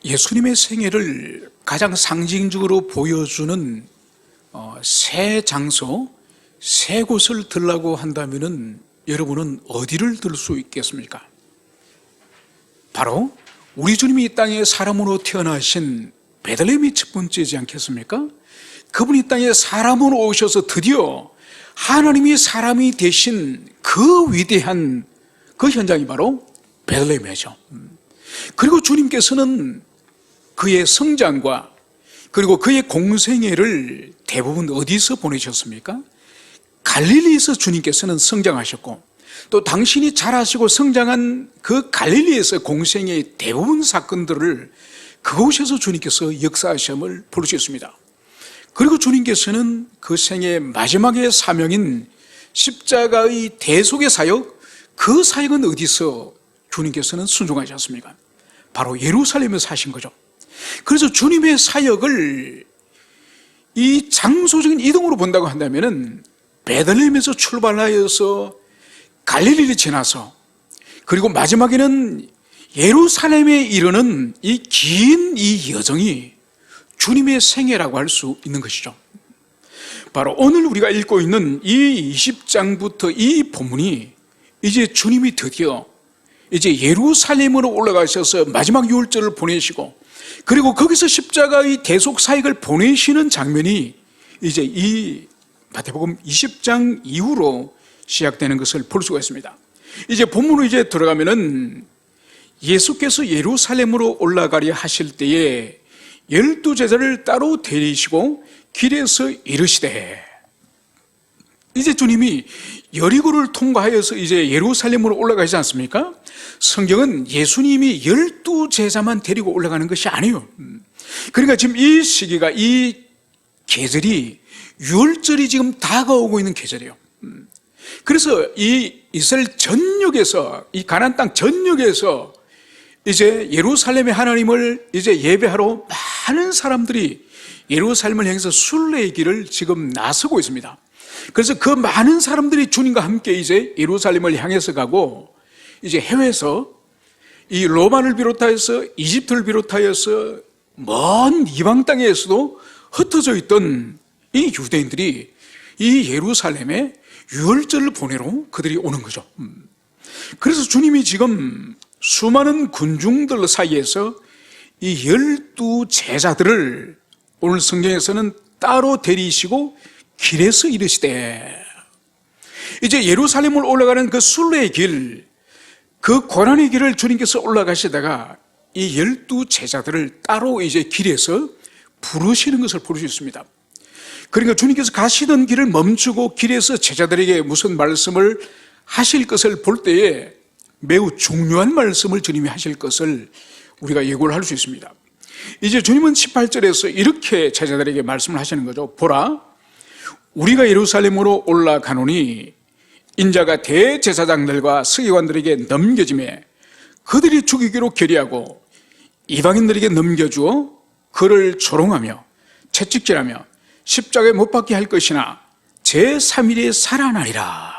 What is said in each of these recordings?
예수님의 생애를 가장 상징적으로 보여주는 세 장소, 세 곳을 들라고 한다면 여러분은 어디를 들 수 있겠습니까? 바로 우리 주님이 이 땅에 사람으로 태어나신 베들레헴이 첫 번째지 않겠습니까? 그분이 이 땅에 사람으로 오셔서 드디어 하나님이 사람이 되신 그 위대한 그 현장이 바로 베들레헴이죠. 그리고 주님께서는 그의 성장과 그리고 그의 공생애를 대부분 어디서 보내셨습니까? 갈릴리에서 주님께서는 성장하셨고, 또 당신이 자라시고 성장한 그 갈릴리에서 공생애의 대부분 사건들을 그곳에서 주님께서 역사하심을 볼 수 있습니다. 그리고 주님께서는 그 생애의 마지막의 사명인 십자가의 대속의 사역, 그 사역은 어디서 주님께서는 순종하지 않습니까? 바로 예루살렘에서 하신 거죠. 그래서 주님의 사역을 이 장소적인 이동으로 본다고 한다면 베들레헴에서 출발하여서 갈릴리를 지나서 그리고 마지막에는 예루살렘에 이르는 이 긴 이 여정이 주님의 생애라고 할 수 있는 것이죠. 바로 오늘 우리가 읽고 있는 이 20장부터 이 본문이 이제 주님이 드디어 이제 예루살렘으로 올라가셔서 마지막 유월절을 보내시고, 그리고 거기서 십자가의 대속 사역을 보내시는 장면이 이제 이 마태복음 20장 이후로 시작되는 것을 볼 수가 있습니다. 이제 본문으로 이제 들어가면은 예수께서 예루살렘으로 올라가려 하실 때에 12제자를 따로 데리시고 길에서 이르시되, 이제 주님이 여리고를 통과하여서 이제 예루살렘으로 올라가지 않습니까? 성경은 예수님이 12제자만 데리고 올라가는 것이 아니에요. 그러니까 지금 이 시기가, 이 계절이 유월절이 지금 다가오고 있는 계절이에요. 그래서 이 이스라엘 전역에서, 이 가나안 땅 전역에서 이제 예루살렘의 하나님을 이제 예배하러 많은 사람들이 예루살렘을 향해서 순례의 길을 지금 나서고 있습니다. 그래서 그 많은 사람들이 주님과 함께 이제 예루살렘을 향해서 가고, 이제 해외에서 이 로마를 비롯하여서 이집트를 비롯하여서 먼 이방 땅에서도 흩어져 있던 이 유대인들이 이 예루살렘에 유월절을 보내러 그들이 오는 거죠. 그래서 주님이 지금 수많은 군중들 사이에서 이 12제자들을 오늘 성경에서는 따로 데리시고 길에서 이르시되, 이제 예루살렘을 올라가는 그 순례의 길, 그 고난의 길을 주님께서 올라가시다가 이 12제자들을 따로 이제 길에서 부르시는 것을 볼 수 있습니다. 그러니까 주님께서 가시던 길을 멈추고 길에서 제자들에게 무슨 말씀을 하실 것을 볼 때에 매우 중요한 말씀을 주님이 하실 것을 우리가 예고를 할 수 있습니다. 이제 주님은 18절에서 이렇게 제자들에게 말씀을 하시는 거죠. 보라, 우리가 예루살렘으로 올라가노니 인자가 대제사장들과 서기관들에게 넘겨지매 그들이 죽이기로 결의하고 이방인들에게 넘겨주어 그를 조롱하며 채찍질하며 십자가에 못 박게 할 것이나 제3일에 살아나리라.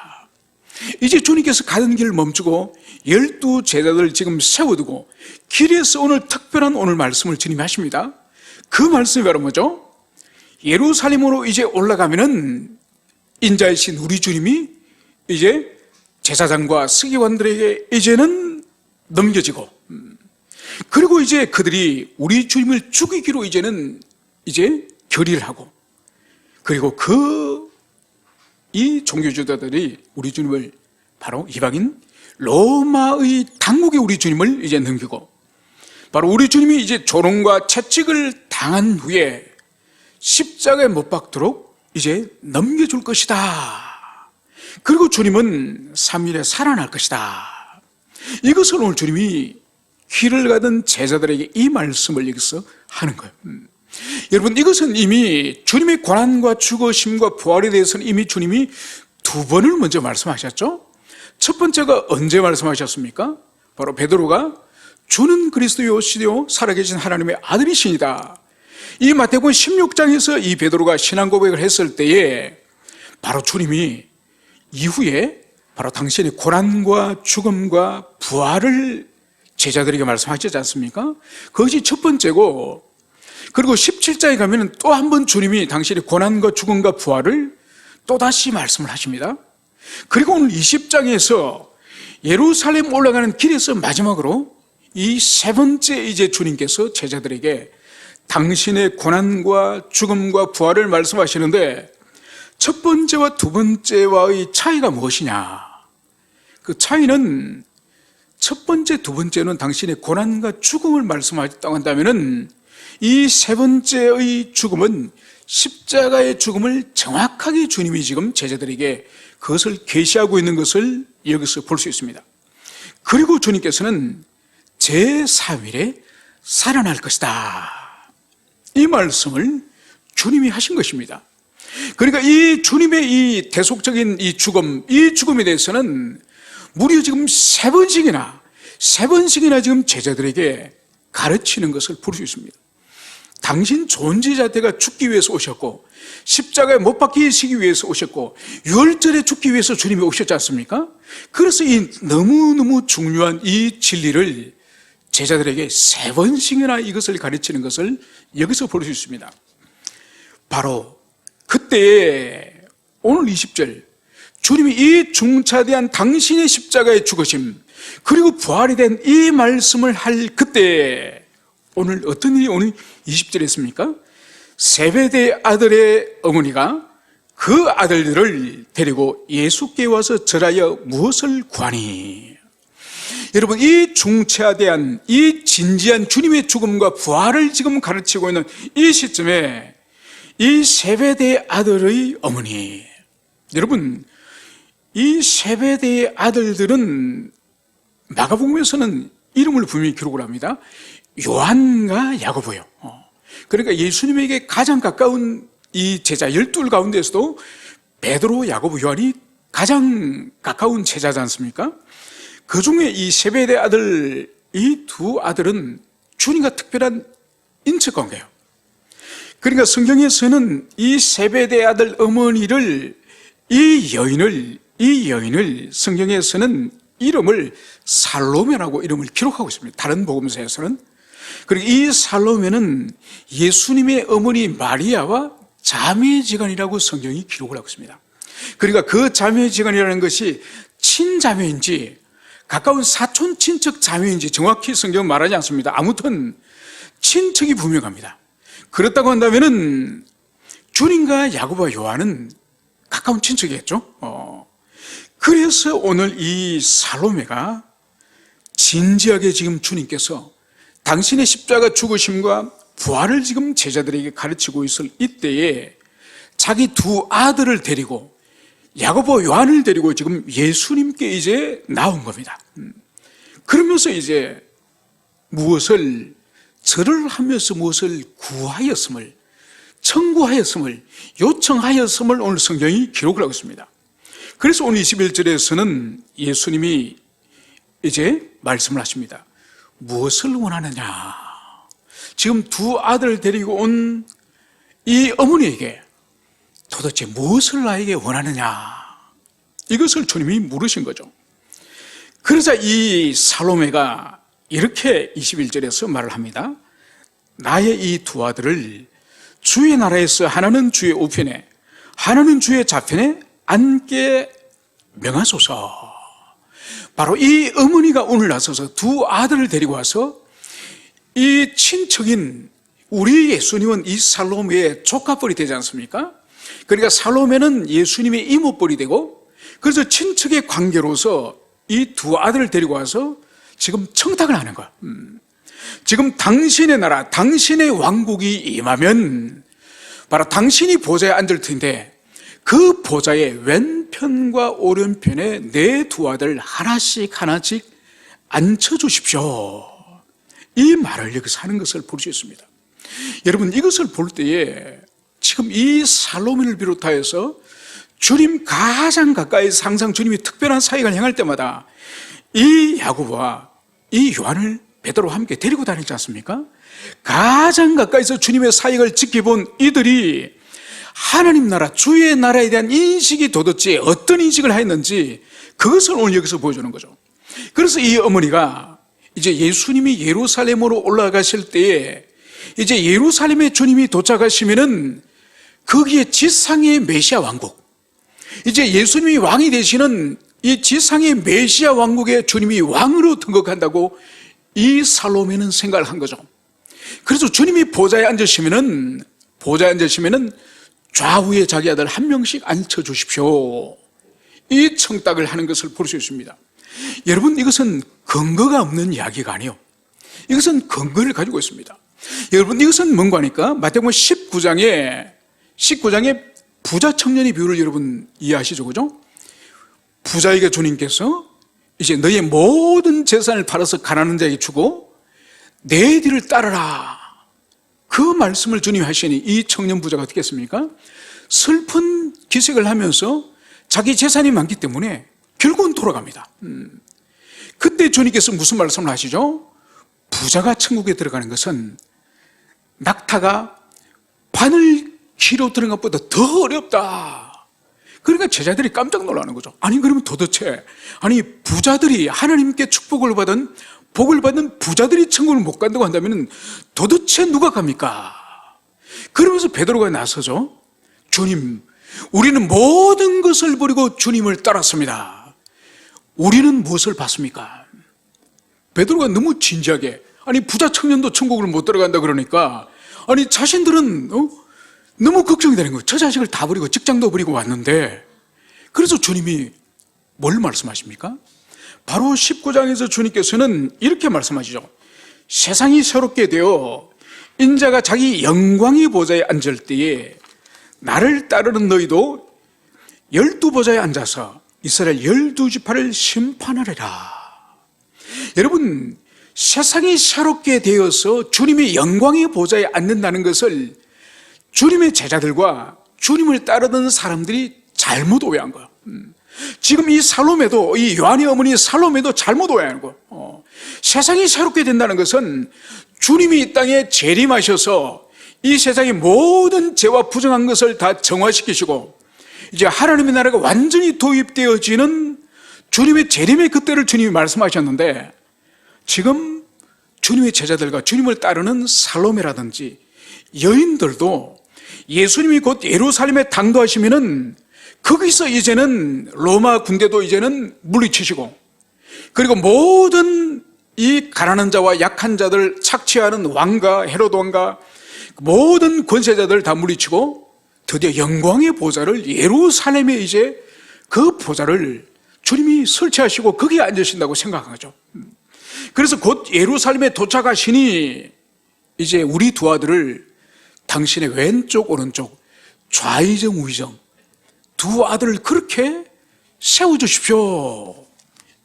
이제 주님께서 가던 길을 멈추고 12제자들을 지금 세워두고 길에서 오늘 특별한 오늘 말씀을 주님이 하십니다. 그 말씀이 바로 뭐죠? 예루살렘으로 이제 올라가면은 인자이신 우리 주님이 이제 제사장과 서기관들에게 이제는 넘겨지고, 그리고 이제 그들이 우리 주님을 죽이기로 이제는 이제 결의를 하고, 그리고 이 종교주자들이 우리 주님을 바로 이방인 로마의 당국에 우리 주님을 이제 넘기고, 바로 우리 주님이 이제 조롱과 채찍을 당한 후에 십자가에 못 박도록 이제 넘겨줄 것이다. 그리고 주님은 3일에 살아날 것이다. 이것을 오늘 주님이 길을 가던 제자들에게 이 말씀을 여기서 하는 거예요. 여러분, 이것은 이미 주님의 고난과 죽으심과 부활에 대해서는 이미 주님이 2번을 먼저 말씀하셨죠. 첫 번째가 언제 말씀하셨습니까? 바로 베드로가 주는 그리스도시요 살아계신 하나님의 아들이시니다. 이 마태복음 16장에서 이 베드로가 신앙 고백을 했을 때에 바로 주님이 이후에 바로 당신의 고난과 죽음과 부활을 제자들에게 말씀하시지 않습니까? 그것이 첫 번째고, 그리고 17장에 가면 또 한 번 주님이 당신의 고난과 죽음과 부활을 또다시 말씀을 하십니다. 그리고 오늘 20장에서 예루살렘 올라가는 길에서 마지막으로 이 세 번째 이제 주님께서 제자들에게 당신의 고난과 죽음과 부활을 말씀하시는데, 첫 번째와 두 번째와의 차이가 무엇이냐? 그 차이는, 첫 번째, 두 번째는 당신의 고난과 죽음을 말씀하셨다고 한다면은, 이 세 번째의 죽음은 십자가의 죽음을 정확하게 주님이 지금 제자들에게 그것을 계시하고 있는 것을 여기서 볼 수 있습니다. 그리고 주님께서는 제4일에 살아날 것이다, 이 말씀을 주님이 하신 것입니다. 그러니까 이 주님의 이 대속적인 이 죽음에 대해서는 무려 지금 세 번씩이나 지금 제자들에게 가르치는 것을 볼 수 있습니다. 당신 존재 자체가 죽기 위해서 오셨고, 십자가에 못 박히시기 위해서 오셨고, 유월절에 죽기 위해서 주님이 오셨지 않습니까? 그래서 이 너무너무 중요한 이 진리를 제자들에게 세 번씩이나 이것을 가르치는 것을 여기서 볼 수 있습니다. 바로 그때에 오늘 20절, 주님이 이 중차대한 당신의 십자가의 죽으심 그리고 부활이 된 이 말씀을 할 그때에 오늘 어떤 일이 오늘 20절에 있습니까? 세베대 아들의 어머니가 그 아들들을 데리고 예수께 와서 절하여 무엇을 구하니? 여러분, 이 중차대한 이 진지한 주님의 죽음과 부활을 지금 가르치고 있는 이 시점에 이 세베대의 아들의 어머니, 여러분, 이 세베대의 아들들은 마가복음에서는 이름을 분명히 기록을 합니다. 요한과 야고보요. 그러니까 예수님에게 가장 가까운 이 제자 12 가운데서도 베드로, 야고보, 요한이 가장 가까운 제자지 않습니까? 그 중에 이 세베대 아들, 이 두 아들은 주님과 특별한 인척관계예요. 그러니까 성경에서는 이 세베대 아들 어머니를, 이 여인을 성경에서는 이름을 살로메라고 이름을 기록하고 있습니다. 다른 복음서에서는. 그리고 이 살로메는 예수님의 어머니 마리아와 자매지간이라고 성경이 기록을 하고 있습니다. 그러니까 그 자매지간이라는 것이 친자매인지 가까운 사촌 친척 자매인지 정확히 성경은 말하지 않습니다. 아무튼 친척이 분명합니다. 그렇다고 한다면은 주님과 야고보와 요한은 가까운 친척이겠죠. 그래서 오늘 이 살로메가 진지하게 지금 주님께서 당신의 십자가 죽으심과 부활을 지금 제자들에게 가르치고 있을 이때에 자기 두 아들을 데리고 야고보, 요한을 데리고 지금 예수님께 이제 나온 겁니다. 그러면서 이제 무엇을 절을 하면서 무엇을 구하였음을, 청구하였음을, 요청하였음을 오늘 성경이 기록을 하고 있습니다. 그래서 오늘 21절에서는 예수님이 이제 말씀을 하십니다. 무엇을 원하느냐? 지금 두 아들을 데리고 온 이 어머니에게 도대체 무엇을 나에게 원하느냐? 이것을 주님이 물으신 거죠. 그러자 이 살로메가 이렇게 21절에서 말을 합니다. 나의 이 두 아들을 주의 나라에서 하나는 주의 우편에 하나는 주의 좌편에 앉게 명하소서. 바로 이 어머니가 오늘 나서서 두 아들을 데리고 와서 이 친척인 우리 예수님은 이 살로메의 조카뻘이 되지 않습니까? 그러니까 살로메는 예수님의 이모뻘이 되고, 그래서 친척의 관계로서 이 두 아들을 데리고 와서 지금 청탁을 하는 거야. 지금 당신의 나라, 당신의 왕국이 임하면 바로 당신이 보좌에 앉을 텐데 그 보좌의 왼편과 오른편에 내 두 아들 하나씩 앉혀주십시오. 이 말을 여기서 하는 것을 볼 수 있습니다. 여러분, 이것을 볼 때에 지금 이 살로메를 비롯하여서 주님 가장 가까이서 항상 주님이 특별한 사역을 행할 때마다 이 야고보와 이 요한을 베드로와 함께 데리고 다니지 않습니까? 가장 가까이서 주님의 사역을 지켜본 이들이 하나님 나라, 주의 나라에 대한 인식이 도대체 어떤 인식을 하였는지 그것을 오늘 여기서 보여주는 거죠. 그래서 이 어머니가 이제 예수님이 예루살렘으로 올라가실 때에 이제 예루살렘에 주님이 도착하시면은 거기에 지상의 메시아 왕국, 이제 예수님이 왕이 되시는 이 지상의 메시아 왕국에 주님이 왕으로 등극한다고 이 살로메는 생각을 한 거죠. 그래서 주님이 보좌에 앉으시면은 좌우에 자기 아들 한 명씩 앉혀주십시오, 이 청탁을 하는 것을 볼 수 있습니다. 여러분, 이것은 근거가 없는 이야기가 아니에요. 이것은 근거를 가지고 있습니다. 여러분, 이것은 뭔가 하니까 마태복음 19장에 부자 청년의 비유를 여러분 이해하시죠, 그죠? 부자에게 주님께서 이제 너의 모든 재산을 팔아서 가난한 자에게 주고 내 뒤를 따르라, 그 말씀을 주님이 하시니 이 청년 부자가 어떻게 했습니까? 슬픈 기색을 하면서 자기 재산이 많기 때문에 결국은 돌아갑니다. 그때 주님께서 무슨 말씀을 하시죠? 부자가 천국에 들어가는 것은 낙타가 바늘 귀로 들어간 것보다 더 어렵다. 그러니까 제자들이 깜짝 놀라는 거죠. 아니, 그러면 도대체, 아니, 부자들이 하나님께 축복을 받은, 복을 받은 부자들이 천국을 못 간다고 한다면 도대체 누가 갑니까? 그러면서 베드로가 나서죠. 주님, 우리는 모든 것을 버리고 주님을 따랐습니다. 우리는 무엇을 받습니까? 베드로가 너무 진지하게, 아니, 부자 청년도 천국을 못 들어간다 그러니까, 아니, 자신들은 너무 걱정이 되는 거예요. 저 자식을 다 버리고 직장도 버리고 왔는데. 그래서 주님이 뭘 말씀하십니까? 바로 19장에서 주님께서는 이렇게 말씀하시죠. 세상이 새롭게 되어 인자가 자기 영광의 보좌에 앉을 때에 나를 따르는 너희도 12보좌에 앉아서 이스라엘 12지파를 심판하리라. 여러분, 세상이 새롭게 되어서 주님의 영광의 보좌에 앉는다는 것을 주님의 제자들과 주님을 따르던 사람들이 잘못 오해한 거예요. 지금 이 살로메도, 이 요한의 어머니 살로메도 잘못 오해하는 거예요. 세상이 새롭게 된다는 것은 주님이 이 땅에 재림하셔서 이 세상의 모든 죄와 부정한 것을 다 정화시키시고 이제 하나님의 나라가 완전히 도입되어지는 주님의 재림의 그때를 주님이 말씀하셨는데, 지금 주님의 제자들과 주님을 따르는 살로메라든지 여인들도 예수님이 곧 예루살렘에 당도하시면은 거기서 이제는 로마 군대도 이제는 물리치시고, 그리고 모든 이 가난한 자와 약한 자들 착취하는 왕과 헤로드 왕과 모든 권세자들 다 물리치고 드디어 영광의 보좌를 예루살렘에 이제 그 보좌를 주님이 설치하시고 거기에 앉으신다고 생각한 거죠. 그래서 곧 예루살렘에 도착하시니 이제 우리 두 아들을 당신의 왼쪽 오른쪽 좌의정 우의정 두 아들을 그렇게 세워주십시오,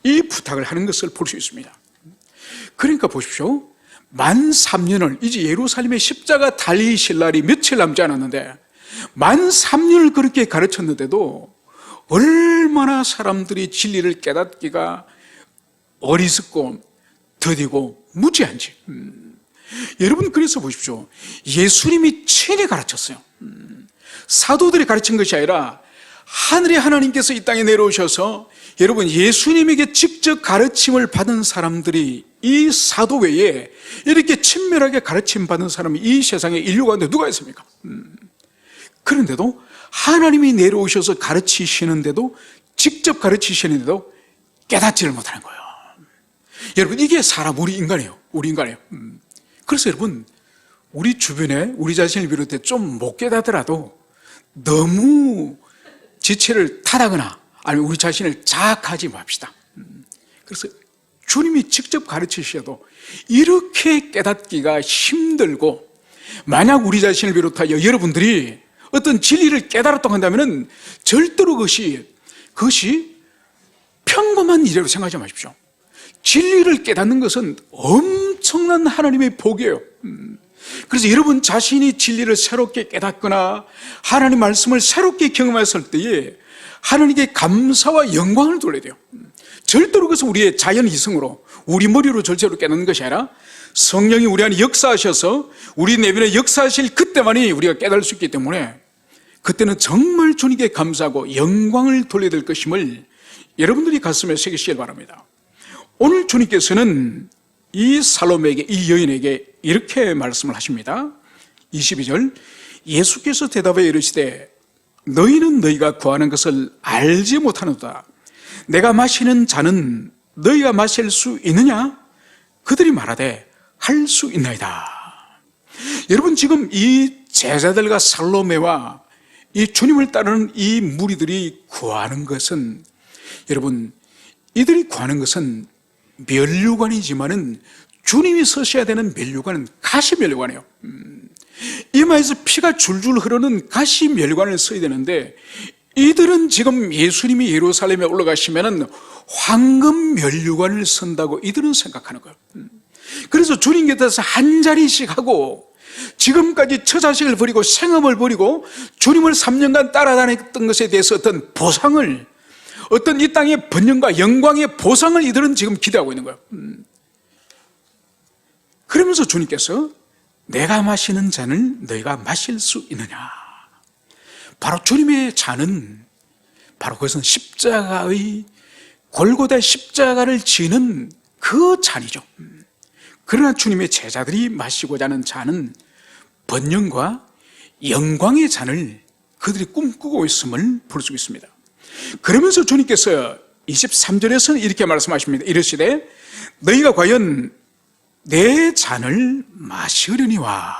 이 부탁을 하는 것을 볼 수 있습니다. 그러니까 보십시오. 만 3년을 이제 예루살렘에 십자가 달리실 날이 며칠 남지 않았는데 만 3년을 그렇게 가르쳤는데도 얼마나 사람들이 진리를 깨닫기가 어리석고 더디고 무지한지. 여러분, 그래서 보십시오. 예수님이 친히 가르쳤어요. 사도들이 가르친 것이 아니라 하늘의 하나님께서 이 땅에 내려오셔서 여러분, 예수님에게 직접 가르침을 받은 사람들이 이 사도 외에 이렇게 친밀하게 가르침 받은 사람이 이 세상에 인류 가운데 누가 있습니까? 그런데도 하나님이 내려오셔서 가르치시는데도, 직접 가르치시는데도 깨닫지를 못하는 거예요. 여러분, 이게 사람, 우리 인간이에요. 그래서 여러분, 우리 주변에 우리 자신을 비롯해 좀 못 깨닫더라도 너무 지체를 탓하거나 아니면 우리 자신을 자학하지 맙시다. 그래서 주님이 직접 가르치셔도 이렇게 깨닫기가 힘들고, 만약 우리 자신을 비롯하여 여러분들이 어떤 진리를 깨달았다고 한다면 절대로 그것이 평범한 일이라고 생각하지 마십시오. 진리를 깨닫는 것은 엄청난 하나님의 복이에요. 그래서 여러분 자신이 진리를 새롭게 깨닫거나 하나님 말씀을 새롭게 경험했을 때에 하나님께 감사와 영광을 돌려야 돼요. 절대로 그것은 우리의 자연 이성으로, 우리 머리로 절대로 깨닫는 것이 아니라 성령이 우리 안에 역사하셔서 우리 내면에 역사하실 그때만이 우리가 깨달을 수 있기 때문에 그때는 정말 주님께 감사하고 영광을 돌려야 될 것임을 여러분들이 가슴에 새기시길 바랍니다. 오늘 주님께서는 이 살로메에게, 이 여인에게 이렇게 말씀을 하십니다. 22절, 예수께서 대답하여 이르시되 너희는 너희가 구하는 것을 알지 못하노다. 내가 마시는 잔은 너희가 마실 수 있느냐? 그들이 말하되 할 수 있나이다. 여러분, 지금 이 제자들과 살로메와 이 주님을 따르는 이 무리들이 구하는 것은, 여러분, 이들이 구하는 것은 면류관이지만은 주님이 서셔야 되는 면류관은 가시 면류관이에요. 이마에서 피가 줄줄 흐르는 가시 면류관을 써야 되는데, 이들은 지금 예수님이 예루살렘에 올라가시면은 황금 면류관을 쓴다고 이들은 생각하는 거예요. 그래서 주님 곁에서 한 자리씩 하고, 지금까지 처자식을 버리고 생업을 버리고 주님을 3년간 따라다녔던 것에 대해서 어떤 보상을, 어떤 이 땅의 번영과 영광의 보상을 이들은 지금 기대하고 있는 거예요. 그러면서 주님께서 내가 마시는 잔을 너희가 마실 수 있느냐? 바로 주님의 잔은, 바로 그것은 십자가의, 골고다 십자가를 지는 그 잔이죠. 그러나 주님의 제자들이 마시고자 하는 잔은 번영과 영광의 잔을 그들이 꿈꾸고 있음을 볼 수 있습니다. 그러면서 주님께서 23절에서는 이렇게 말씀하십니다. 이르시되 너희가 과연 내 잔을 마시려니와.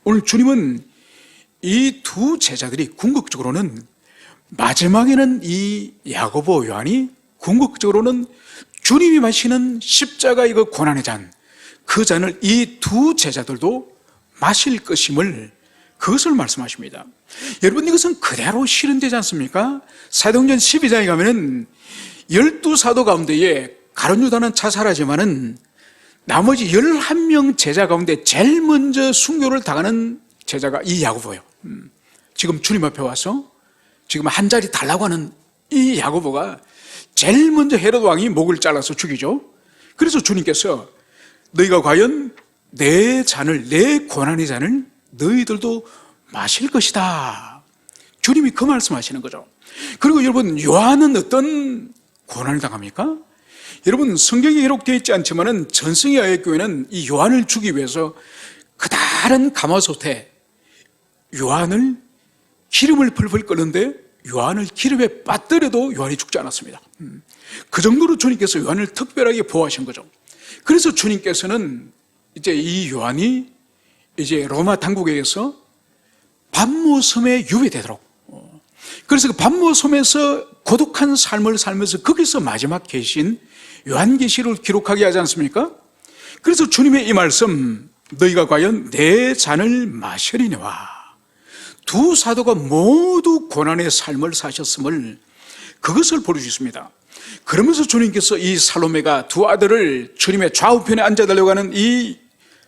오늘 주님은 이 두 제자들이 궁극적으로는, 마지막에는 이 야고보, 요한이 궁극적으로는 주님이 마시는 십자가의 그 고난의 잔, 그 잔을 이 두 제자들도 마실 것임을, 그것을 말씀하십니다. 여러분, 이것은 그대로 실현되지 않습니까? 사도행전 12장에 가면은 12사도 가운데에 가룟 유다는 자살하지만은 나머지 11명 제자 가운데 제일 먼저 순교를 당하는 제자가 이 야고보예요. 지금 주님 앞에 와서 지금 한 자리 달라고 하는 이 야고보가 제일 먼저 헤롯 왕이 목을 잘라서 죽이죠. 그래서 주님께서 너희가 과연 내 잔을, 내 고난의 잔을 너희들도 마실 것이다. 주님이 그 말씀하시는 거죠. 그리고 여러분, 요한은 어떤 고난을 당합니까? 여러분, 성경에 기록되어 있지 않지만은 전승의 야외교회는 이 요한을 주기 위해서 그 다른 가마솥에 요한을 기름을 풀풀 끓는데 요한을 기름에 빠뜨려도 요한이 죽지 않았습니다. 그 정도로 주님께서 요한을 특별하게 보호하신 거죠. 그래서 주님께서는 이제 이 요한이 이제 로마 당국에 의해서 밤모섬에 유배되도록, 그래서 그 밤모섬에서 고독한 삶을 살면서 거기서 마지막 계신 요한계시를 기록하게 하지 않습니까? 그래서 주님의 이 말씀, 너희가 과연 내 잔을 마시리니와. 두 사도가 모두 고난의 삶을 사셨음을, 그것을 보여주셨습니다. 그러면서 주님께서 이 살로메가 두 아들을 주님의 좌우편에 앉아달라고 하는 이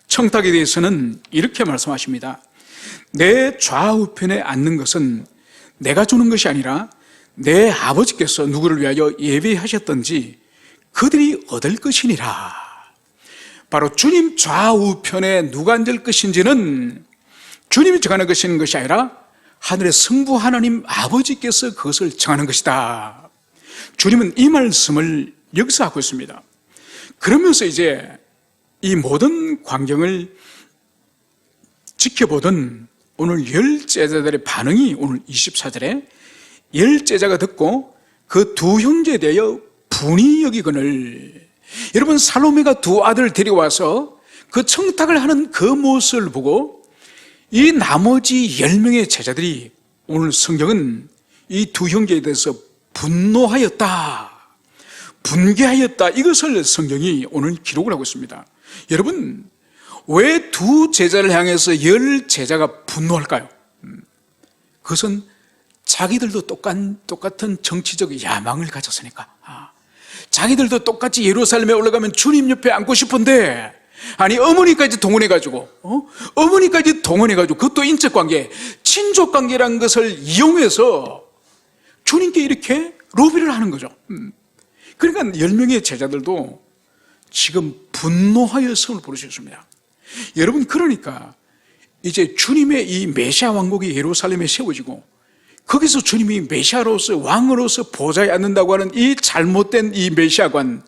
청탁에 대해서는 이렇게 말씀하십니다. 내 좌우편에 앉는 것은 내가 주는 것이 아니라 내 아버지께서 누구를 위하여 예비하셨던지 그들이 얻을 것이니라. 바로 주님 좌우편에 누가 앉을 것인지는 주님이 정하는 것이 아니라 하늘의 성부 하나님 아버지께서 그것을 정하는 것이다. 주님은 이 말씀을 여기서 하고 있습니다. 그러면서 이제 이 모든 광경을 지켜보던 오늘 10제자들의 반응이, 오늘 24절에 10제자가 듣고 그 두 형제에 대하여 분이 여기거늘. 여러분, 살로메가 두 아들을 데려와서 그 청탁을 하는 그 모습을 보고 이 나머지 10명의 제자들이, 오늘 성경은 이 두 형제에 대해서 분노하였다, 분개하였다, 이것을 성경이 오늘 기록을 하고 있습니다. 여러분, 왜 두 제자를 향해서 10제자가 분노할까요? 그것은 자기들도 똑같은 정치적 야망을 가졌으니까. 자기들도 똑같이 예루살렘에 올라가면 주님 옆에 앉고 싶은데, 아니 어머니까지 동원해가지고, 그것도 인적관계, 친족관계라는 것을 이용해서 주님께 이렇게 로비를 하는 거죠. 그러니까 10명의 제자들도 지금 분노하여 성을 부르셨습니다. 여러분, 그러니까 이제 주님의 이 메시아 왕국이 예루살렘에 세워지고 거기서 주님이 메시아로서, 왕으로서 보좌에 앉는다고 하는 이 잘못된 이 메시아관,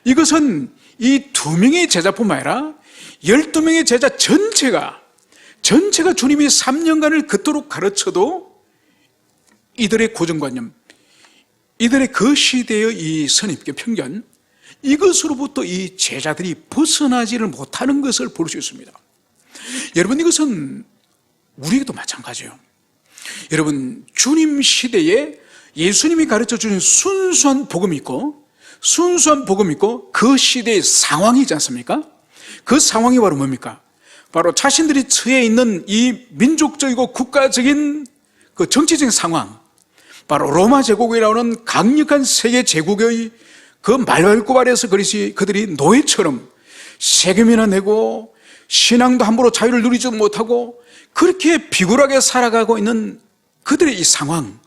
이것은 이 2명의 제자뿐만 아니라 12명의 제자 전체가 주님이 3년간을 그토록 가르쳐도 이들의 고정관념, 이들의 그 시대의 이 선입견, 편견, 이것으로부터 이 제자들이 벗어나지를 못하는 것을 볼 수 있습니다. 여러분, 이것은 우리에게도 마찬가지예요. 여러분, 주님 시대에 예수님이 가르쳐 주신 순수한 복음이 있고 그 시대의 상황이 있지 않습니까? 그 상황이 바로 뭡니까? 바로 자신들이 처해 있는 이 민족적이고 국가적인 그 정치적인 상황, 바로 로마 제국이라는 강력한 세계 제국의 그 말발굽알에서 그들이 노예처럼 세금이나 내고 신앙도 함부로 자유를 누리지 못하고 그렇게 비굴하게 살아가고 있는 그들의 이 상황,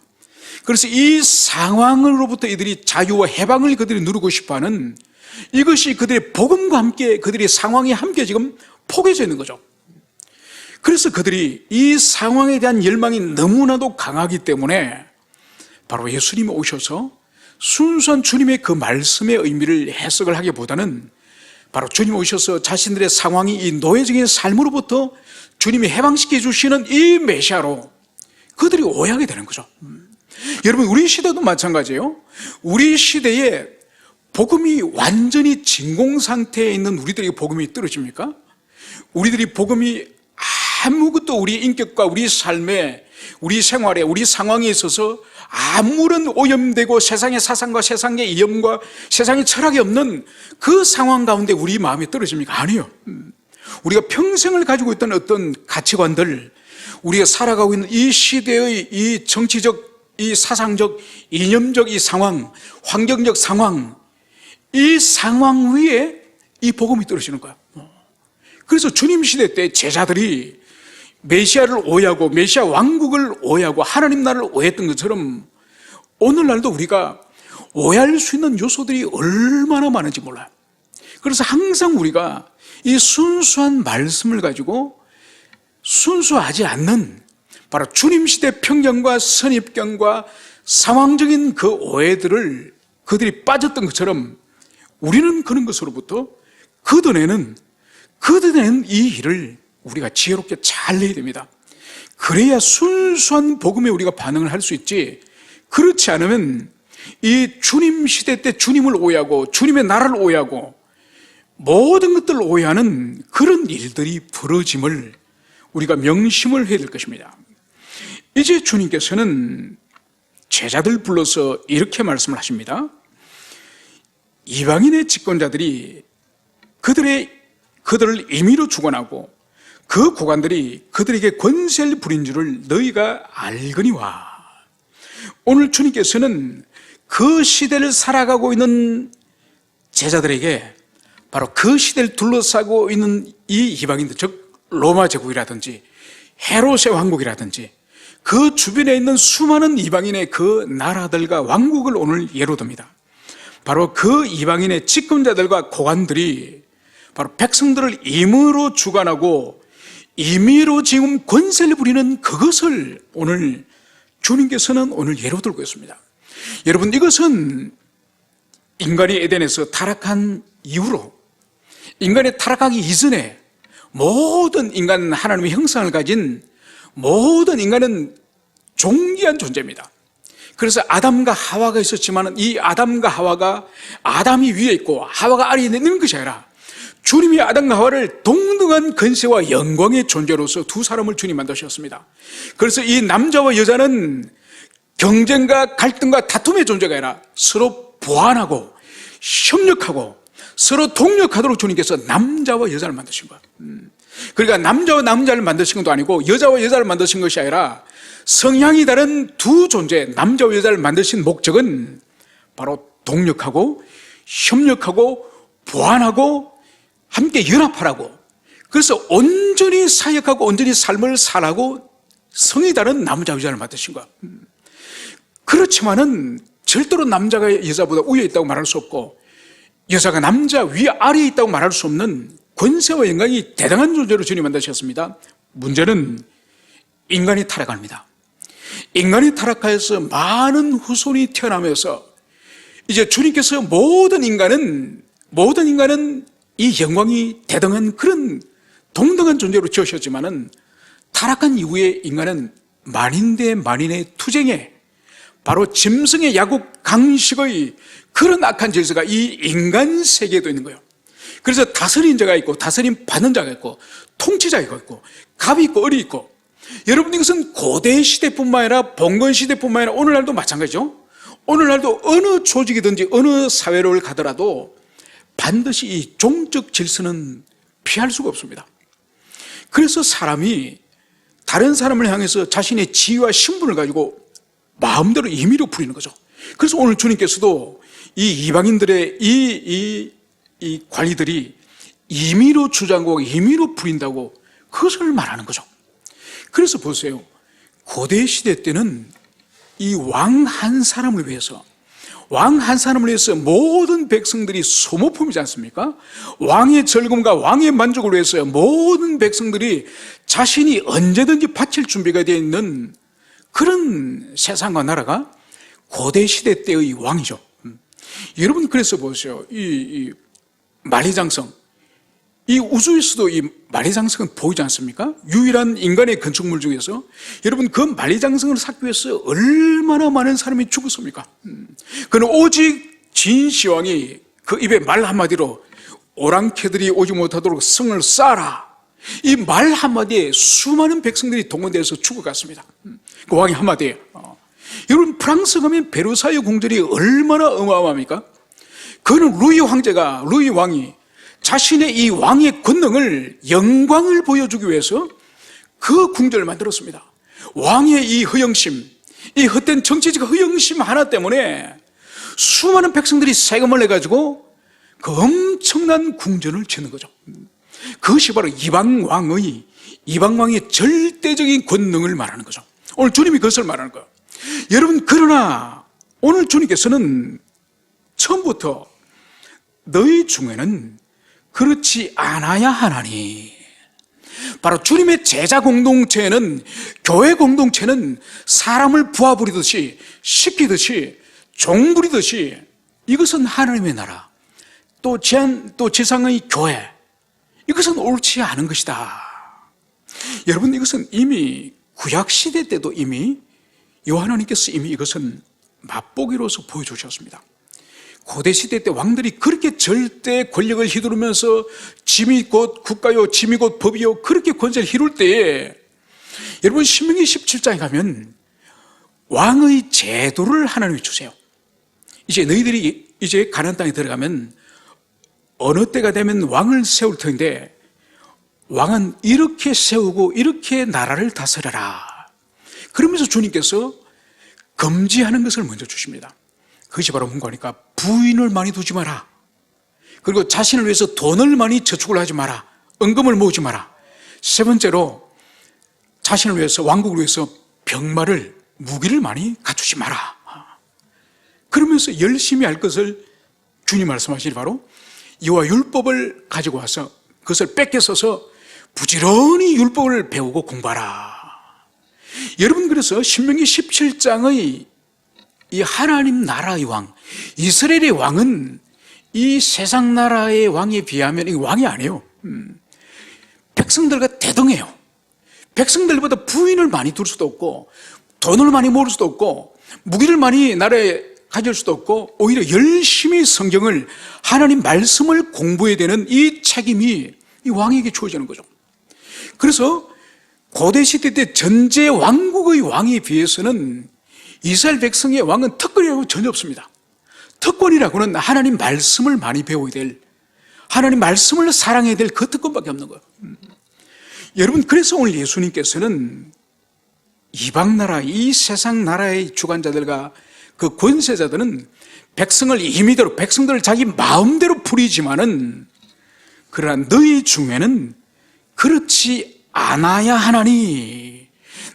그래서 이 상황으로부터 이들이 자유와 해방을 그들이 누리고 싶어하는, 이것이 그들의 복음과 함께 그들의 상황이 함께 지금 포개져 있는 거죠. 그래서 그들이 이 상황에 대한 열망이 너무나도 강하기 때문에 바로 예수님이 오셔서 순수한 주님의 그 말씀의 의미를 해석을 하기보다는 바로 주님이 오셔서 자신들의 상황이 이 노예적인 삶으로부터 주님이 해방시켜 주시는 이 메시아로 그들이 오해하게 되는 거죠. 여러분, 우리 시대도 마찬가지예요. 우리 시대에 복음이 완전히 진공 상태에 있는 우리들에게 복음이 떨어집니까? 우리들이 복음이 아무것도 우리 인격과 우리 삶에, 우리 생활에, 우리 상황에 있어서 아무런 오염되고 세상의 사상과 세상의 이념과 세상의 철학이 없는 그 상황 가운데 우리 마음이 떨어집니까? 아니요. 우리가 평생을 가지고 있던 어떤 가치관들, 우리가 살아가고 있는 이 시대의 이 정치적, 이 사상적, 이념적 이 상황, 환경적 상황, 이 상황 위에 이 복음이 떨어지는 거야. 그래서 주님 시대 때 제자들이 메시아를 오해하고 메시아 왕국을 오해하고 하나님 나라를 오해했던 것처럼 오늘날도 우리가 오해할 수 있는 요소들이 얼마나 많은지 몰라요. 그래서 항상 우리가 이 순수한 말씀을 가지고 순수하지 않는 바로 주님 시대 편견과 선입견과 상황적인 그 오해들을 그들이 빠졌던 것처럼 우리는 그런 것으로부터 걷어내는 이 일을 우리가 지혜롭게 잘 내야 됩니다. 그래야 순수한 복음에 우리가 반응을 할 수 있지, 그렇지 않으면 이 주님 시대 때 주님을 오해하고 주님의 나라를 오해하고 모든 것들을 오해하는 그런 일들이 벌어짐을 우리가 명심을 해야 될 것입니다. 이제 주님께서는 제자들 불러서 이렇게 말씀을 하십니다. 이방인의 집권자들이 그들을 임의로 주관하고 그 고관들이 그들에게 권세를 부린 줄을 너희가 알거니와. 오늘 주님께서는 그 시대를 살아가고 있는 제자들에게 바로 그 시대를 둘러싸고 있는 이 이방인들, 즉 로마 제국이라든지 헤롯의 왕국이라든지 그 주변에 있는 수많은 이방인의 그 나라들과 왕국을 오늘 예로 듭니다. 바로 그 이방인의 집권자들과 고관들이 바로 백성들을 임의로 주관하고 임의로 지금 권세를 부리는 그것을 오늘 주님께서는 오늘 예로 들고 있습니다. 여러분, 이것은 인간이 에덴에서 타락한 이후로, 인간이 타락하기 이전에 모든 인간, 하나님의 형상을 가진 모든 인간은 존귀한 존재입니다. 그래서 아담과 하와가 있었지만 이 아담과 하와가 아담이 위에 있고 하와가 아래에 있는 것이 아니라 주님이 아담과 하와를 동등한 권세와 영광의 존재로서 두 사람을 주님 만드셨습니다. 그래서 이 남자와 여자는 경쟁과 갈등과 다툼의 존재가 아니라 서로 보완하고 협력하고 서로 동력하도록 주님께서 남자와 여자를 만드신 거예요. 그러니까 남자와 남자를 만드신 것도 아니고 여자와 여자를 만드신 것이 아니라 성향이 다른 두 존재, 남자와 여자를 만드신 목적은 바로 동력하고 협력하고 보완하고 함께 연합하라고, 그래서 온전히 사역하고 온전히 삶을 살라고 성이 다른 남자와 여자를 만드신 거야. 그렇지만은 절대로 남자가 여자보다 위에 있다고 말할 수 없고 여자가 남자 위 아래에 있다고 말할 수 없는 권세와 영광이 대단한 존재로 주님 만드셨습니다. 문제는 인간이 타락합니다. 인간이 타락하여서 많은 후손이 태어나면서 이제 주님께서 모든 인간은 모든 인간은 이 영광이 대등한 그런 동등한 존재로 지으셨지만은 타락한 이후에 인간은 만인 대 만인의 투쟁에 바로 짐승의 야국 강식의 그런 악한 질서가 이 인간 세계에도 있는 거예요. 그래서 다스린 자가 있고 다스림 받는 자가 있고 통치자가 있고 갑이 있고 을이 있고, 여러분 이것은 고대 시대뿐만 아니라 봉건 시대뿐만 아니라 오늘날도 마찬가지죠. 오늘날도 어느 조직이든지 어느 사회를 가더라도 반드시 이 종적 질서는 피할 수가 없습니다. 그래서 사람이 다른 사람을 향해서 자신의 지위와 신분을 가지고 마음대로 임의로 부리는 거죠. 그래서 오늘 주님께서도 이 이방인들의 이 관리들이 임의로 주장하고 임의로 부린다고 그것을 말하는 거죠. 그래서 보세요. 고대 시대 때는 이 왕 한 사람을 위해서, 왕 한 사람을 위해서 모든 백성들이 소모품이지 않습니까? 왕의 즐거움과 왕의 만족을 위해서 모든 백성들이 자신이 언제든지 바칠 준비가 되어 있는 그런 세상과 나라가 고대 시대 때의 왕이죠. 여러분 그래서 보세요. 이 만리장성, 이 우주에서도 이 만리장성은 보이지 않습니까? 유일한 인간의 건축물 중에서 여러분 그 만리장성을 쌓기 위해서 얼마나 많은 사람이 죽었습니까? 그는 오직 진시황이 그 입에 말 한마디로 오랑캐들이 오지 못하도록 성을 쌓아라, 이 말 한마디에 수많은 백성들이 동원돼서 죽어갔습니다. 그 왕이 한마디에 여러분 프랑스 가면 베르사유 궁전이 얼마나 어마어마합니까? 그는 루이 왕이 자신의 이 왕의 권능을, 영광을 보여주기 위해서 그 궁전을 만들었습니다. 왕의 이 허영심, 이 헛된 정치적 허영심 하나 때문에 수많은 백성들이 세금을 내가지고 그 엄청난 궁전을 짓는 거죠. 그것이 바로 이방왕의 절대적인 권능을 말하는 거죠. 오늘 주님이 그것을 말하는 거예요. 여러분 그러나 오늘 주님께서는 처음부터 너희 중에는 그렇지 않아야 하나니, 바로 주님의 제자 공동체는, 교회 공동체는 사람을 부하부리듯이 시키듯이 종부리듯이, 이것은 하나님의 나라, 또 지상의 교회, 이것은 옳지 않은 것이다. 여러분 이것은 이미 구약시대 때도 이미 요한님께서 이미 이것은 맛보기로서 보여주셨습니다. 고대시대 때 왕들이 그렇게 절대 권력을 휘두르면서 짐이 곧 국가요, 짐이 곧 법이요, 그렇게 권세를 휘둘 때에 여러분 신명기 17장에 가면 왕의 제도를 하나님이 주세요. 이제 너희들이 이제 가나안 땅에 들어가면 어느 때가 되면 왕을 세울 터인데 왕은 이렇게 세우고 이렇게 나라를 다스려라. 그러면서 주님께서 금지하는 것을 먼저 주십니다. 그것이 바로 뭔가 하니까 부인을 많이 두지 마라. 그리고 자신을 위해서 돈을 많이 저축을 하지 마라. 은금을 모으지 마라. 세 번째로 자신을 위해서, 왕국을 위해서 병마를, 무기를 많이 갖추지 마라. 그러면서 열심히 할 것을 주님 말씀하시니 바로 이와 율법을 가지고 와서 그것을 뺏겨서서 부지런히 율법을 배우고 공부하라. 여러분 그래서 신명기 17장의 이 하나님 나라의 왕, 이스라엘의 왕은 이 세상 나라의 왕에 비하면 이 왕이 아니에요. 백성들과 대등해요. 백성들보다 부인을 많이 둘 수도 없고 돈을 많이 모을 수도 없고 무기를 많이 나라에 가질 수도 없고, 오히려 열심히 성경을, 하나님 말씀을 공부해야 되는 이 책임이 이 왕에게 주어지는 거죠. 그래서 고대시대 때 전제 왕국의 왕에 비해서는 이스라엘 백성의 왕은 특권이라고 전혀 없습니다. 특권이라고는 하나님 말씀을 많이 배워야 될, 하나님 말씀을 사랑해야 될 그 특권밖에 없는 거예요. 여러분 그래서 오늘 예수님께서는 이방나라, 이 세상 나라의 주관자들과 그 권세자들은 백성을 임의대로, 백성들을 자기 마음대로 부리지만은 그러나 너희 중에는 그렇지 않아야 하나니,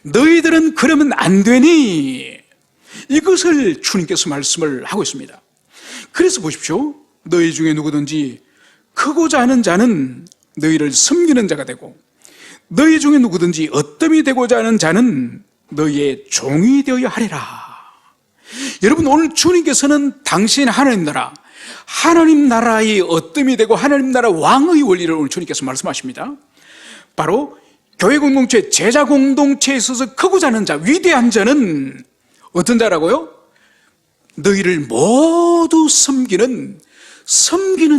너희들은 그러면 안 되니, 이것을 주님께서 말씀을 하고 있습니다. 그래서 보십시오. 너희 중에 누구든지 크고자 하는 자는 너희를 섬기는 자가 되고, 너희 중에 누구든지 어뜸이 되고자 하는 자는 너희의 종이 되어야 하리라. 여러분 오늘 주님께서는 당신 하나님 나라, 하나님 나라의 어뜸이 되고 하나님 나라 왕의 원리를 오늘 주님께서 말씀하십니다. 바로 교회 공동체, 제자 공동체에 있어서 크고자 하는 자, 위대한 자는 어떤 자라고요? 너희를 모두 섬기는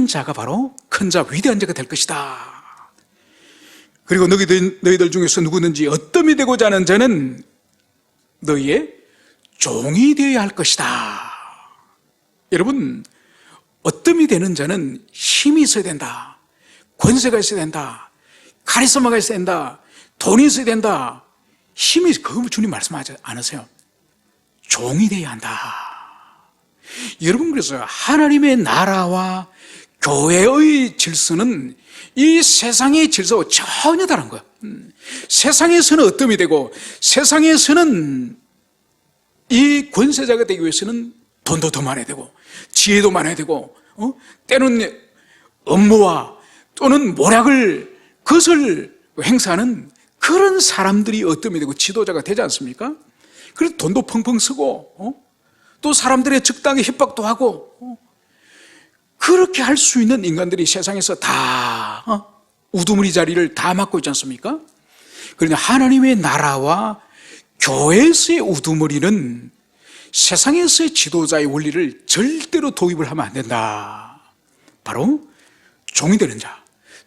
자가 바로 큰 자, 위대한 자가 될 것이다. 그리고 너희들 중에서 누구든지 어뜸이 되고자 하는 자는 너희의 종이 되어야 할 것이다. 여러분, 어뜸이 되는 자는 힘이 있어야 된다, 권세가 있어야 된다, 카리스마가 있어야 된다, 돈이 있어야 된다. 힘이, 그거 주님 말씀하지 않으세요? 종이 되어야 한다. 여러분, 그래서 하나님의 나라와 교회의 질서는 이 세상의 질서와 전혀 다른 거예요. 세상에서는 어뜸이 되고, 세상에서는 이 권세자가 되기 위해서는 돈도 더 많아야 되고, 지혜도 많아야 되고, 때는 업무와 또는 모략을, 그것을 행사하는 그런 사람들이 어뜸이 되고 지도자가 되지 않습니까? 그래서 돈도 펑펑 쓰고, 또 사람들의 적당히 협박도 하고, 그렇게 할 수 있는 인간들이 세상에서 다 우두머리 자리를 다 맡고 있지 않습니까? 그러나 하나님의 나라와 교회에서의 우두머리는 세상에서의 지도자의 원리를 절대로 도입을 하면 안 된다. 바로 종이 되는 자,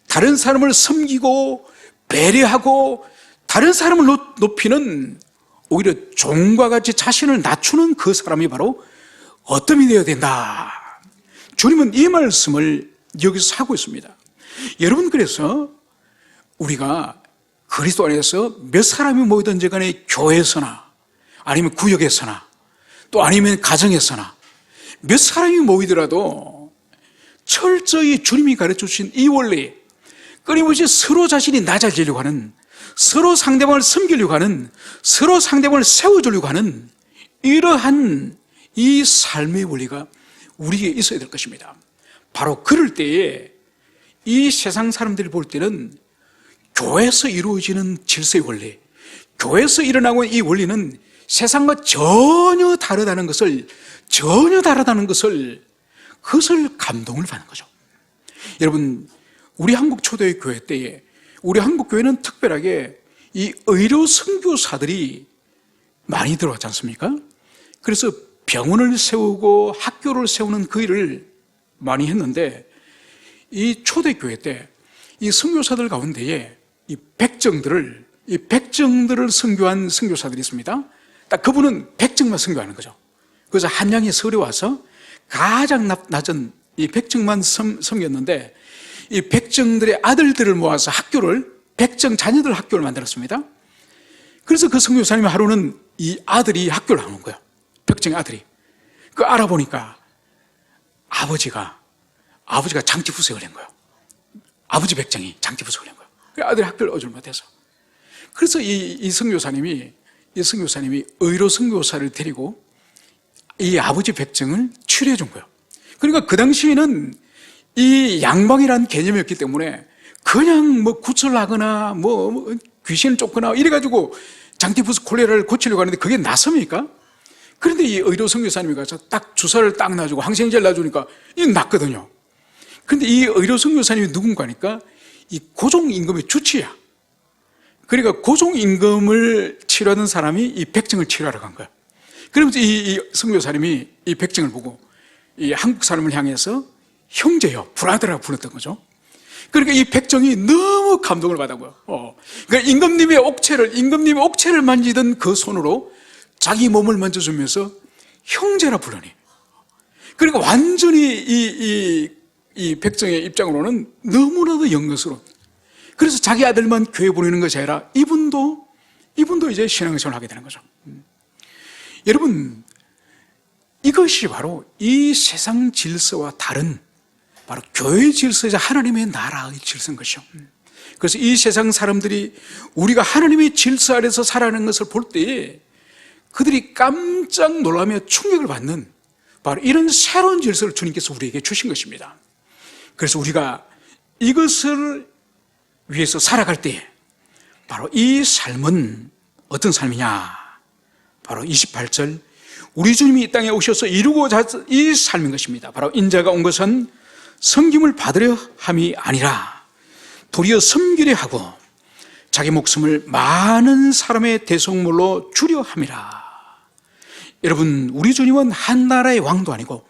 다른 사람을 섬기고 배려하고 다른 사람을 높이는, 오히려 종과 같이 자신을 낮추는 그 사람이 바로 어뜸이 되어야 된다. 주님은 이 말씀을 여기서 하고 있습니다. 여러분, 그래서 우리가 그리스도 안에서 몇 사람이 모이든지 간에 교회에서나 아니면 구역에서나 또 아니면 가정에서나 몇 사람이 모이더라도 철저히 주님이 가르쳐 주신 이 원리, 끊임없이 서로 자신이 낮아지려고 하는, 서로 상대방을 섬기려고 하는, 서로 상대방을 세워주려고 하는 이러한 이 삶의 원리가 우리에게 있어야 될 것입니다. 바로 그럴 때에 이 세상 사람들이 볼 때는 교회에서 이루어지는 질서의 원리, 교회에서 일어나고 있는 이 원리는 세상과 전혀 다르다는 것을 그것을 감동을 받는 거죠. 여러분, 우리 한국 초대의 교회 때에, 우리 한국 교회는 특별하게 이 의료 선교사들이 많이 들어왔지 않습니까? 그래서 병원을 세우고 학교를 세우는 그 일을 많이 했는데, 이 초대교회 때 이 선교사들 가운데에 이 백정들을 선교한 선교사들이 있습니다. 딱 그분은 백정만 선교하는 거죠. 그래서 한양에 설에 와서 가장 낮은 이 백정만 섬겼는데, 이 백정들의 아들들을 모아서 백정 자녀들 학교를 만들었습니다. 그래서 그 선교사님이 하루는 이 아들이 학교를 안 온 거예요. 백정의 아들이. 그 알아보니까 아버지가 장티푸스에 걸린 거예요. 아버지 백정이 장티푸스에 걸린 거예요. 그 아들이 학교를 오질 못해서. 그래서 이 선교사님이 의료 선교사를 데리고 이 아버지 백정을 치료해 준 거예요. 그러니까 그 당시에는 이 양방이라는 개념이었기 때문에 그냥 뭐 구출하거나 뭐 귀신을 쫓거나 이래가지고 장티푸스 콜레라를 고치려고 하는데 그게 낫습니까? 그런데 이 의료 선교사님이 가서 딱 주사를 딱 놔주고 항생제를 놔주니까 이게 낫거든요. 그런데 이 의료 선교사님이 누군가니까 이 고종임금의 주치야. 그러니까 고종임금을 치료하는 사람이 이 백정을 치료하러 간 거야. 그러면서 이 선교사님이 이 백정을 보고 이 한국 사람을 향해서 형제요, 브라더라고 불렀던 거죠. 그러니까 이 백정이 너무 감동을 받았고요. 그러니까 임금님의 옥체를 만지던 그 손으로 자기 몸을 만져주면서 형제라 불러니. 그러니까 완전히 이 백정의 입장으로는 너무나도 영광스러운. 그래서 자기 아들만 교회 보내는 것이 아니라 이분도 이제 신앙생활을 하게 되는 거죠. 여러분, 이것이 바로 이 세상 질서와 다른 바로 교회 질서이자 하나님의 나라의 질서인 것이요. 그래서 이 세상 사람들이 우리가 하나님의 질서 아래서 살아가는 것을 볼 때에 그들이 깜짝 놀라며 충격을 받는 바로 이런 새로운 질서를 주님께서 우리에게 주신 것입니다. 그래서 우리가 이것을 위해서 살아갈 때에 바로 이 삶은 어떤 삶이냐? 바로 28절, 우리 주님이 이 땅에 오셔서 이루고자 이 삶인 것입니다. 바로 인자가 온 것은 섬김을 받으려 함이 아니라 도리어 섬기려 하고 자기 목숨을 많은 사람의 대속물로 주려 함이라. 여러분, 우리 주님은 한 나라의 왕도 아니고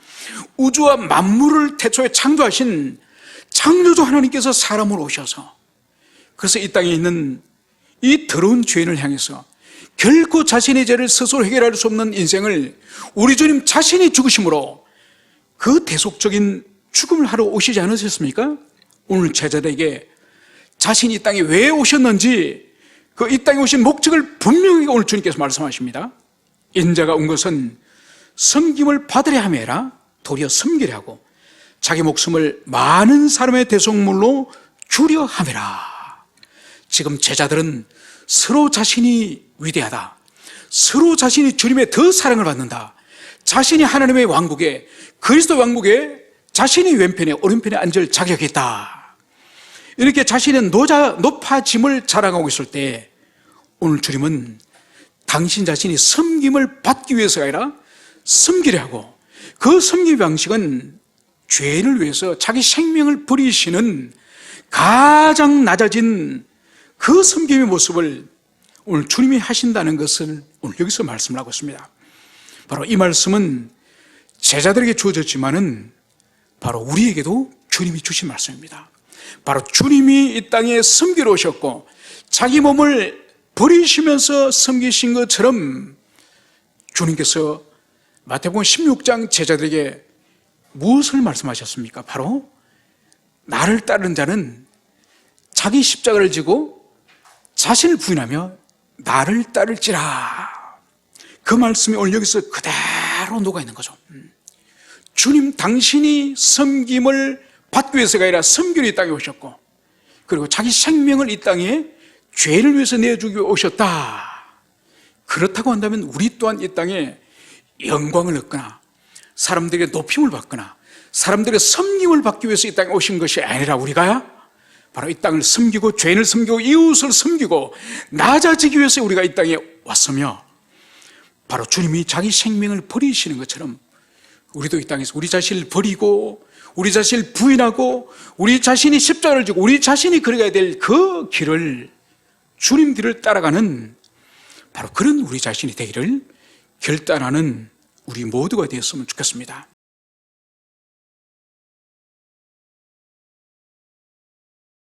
우주와 만물을 태초에 창조하신 창조주 하나님께서 사람으로 오셔서, 그래서 이 땅에 있는 이 더러운 죄인을 향해서 결코 자신의 죄를 스스로 해결할 수 없는 인생을 우리 주님 자신이 죽으심으로 그 대속적인 죽음을 하러 오시지 않으셨습니까? 오늘 제자들에게 자신이 이 땅에 왜 오셨는지 그 이 땅에 오신 목적을 분명히 오늘 주님께서 말씀하십니다. 인자가 온 것은 섬김을 받으려 함이 아니라 도리어 섬기려 하고 자기 목숨을 많은 사람의 대속물로 주려 함이라. 지금 제자들은 서로 자신이 위대하다, 서로 자신이 주님의 더 사랑을 받는다, 자신이 하나님의 왕국에, 그리스도 왕국에 자신이 왼편에 오른편에 앉을 자격이 있다, 이렇게 자신의 높아짐을 자랑하고 있을 때 오늘 주님은 당신 자신이 섬김을 받기 위해서가 아니라 섬기려 하고, 그 섬김의 방식은 죄인을 위해서 자기 생명을 버리시는 가장 낮아진 그 섬김의 모습을 오늘 주님이 하신다는 것을 오늘 여기서 말씀을 하고 있습니다. 바로 이 말씀은 제자들에게 주어졌지만은 바로 우리에게도 주님이 주신 말씀입니다. 바로 주님이 이 땅에 섬기러 오셨고 자기 몸을 버리시면서 섬기신 것처럼 주님께서 마태복음 16장 제자들에게 무엇을 말씀하셨습니까? 바로 나를 따르는 자는 자기 십자가를 지고 자신을 부인하며 나를 따를지라. 그 말씀이 오늘 여기서 그대로 녹아있는 거죠. 주님 당신이 섬김을 받기 위해서가 아니라 섬기러 이 땅에 오셨고, 그리고 자기 생명을 이 땅에 죄를 위해서 내주기 위해 오셨다. 그렇다고 한다면 우리 또한 이 땅에 영광을 얻거나 사람들에게 높임을 받거나 사람들의 섬김을 받기 위해서 이 땅에 오신 것이 아니라 우리가 바로 이 땅을 섬기고 죄인을 섬기고 이웃을 섬기고 낮아지기 위해서 우리가 이 땅에 왔으며, 바로 주님이 자기 생명을 버리시는 것처럼 우리도 이 땅에서 우리 자신을 버리고 우리 자신을 부인하고 우리 자신이 십자가를 지고 우리 자신이 걸어가야 될 그 길을, 주님 길을 따라가는 바로 그런 우리 자신이 되기를 결단하는 우리 모두가 되었으면 좋겠습니다.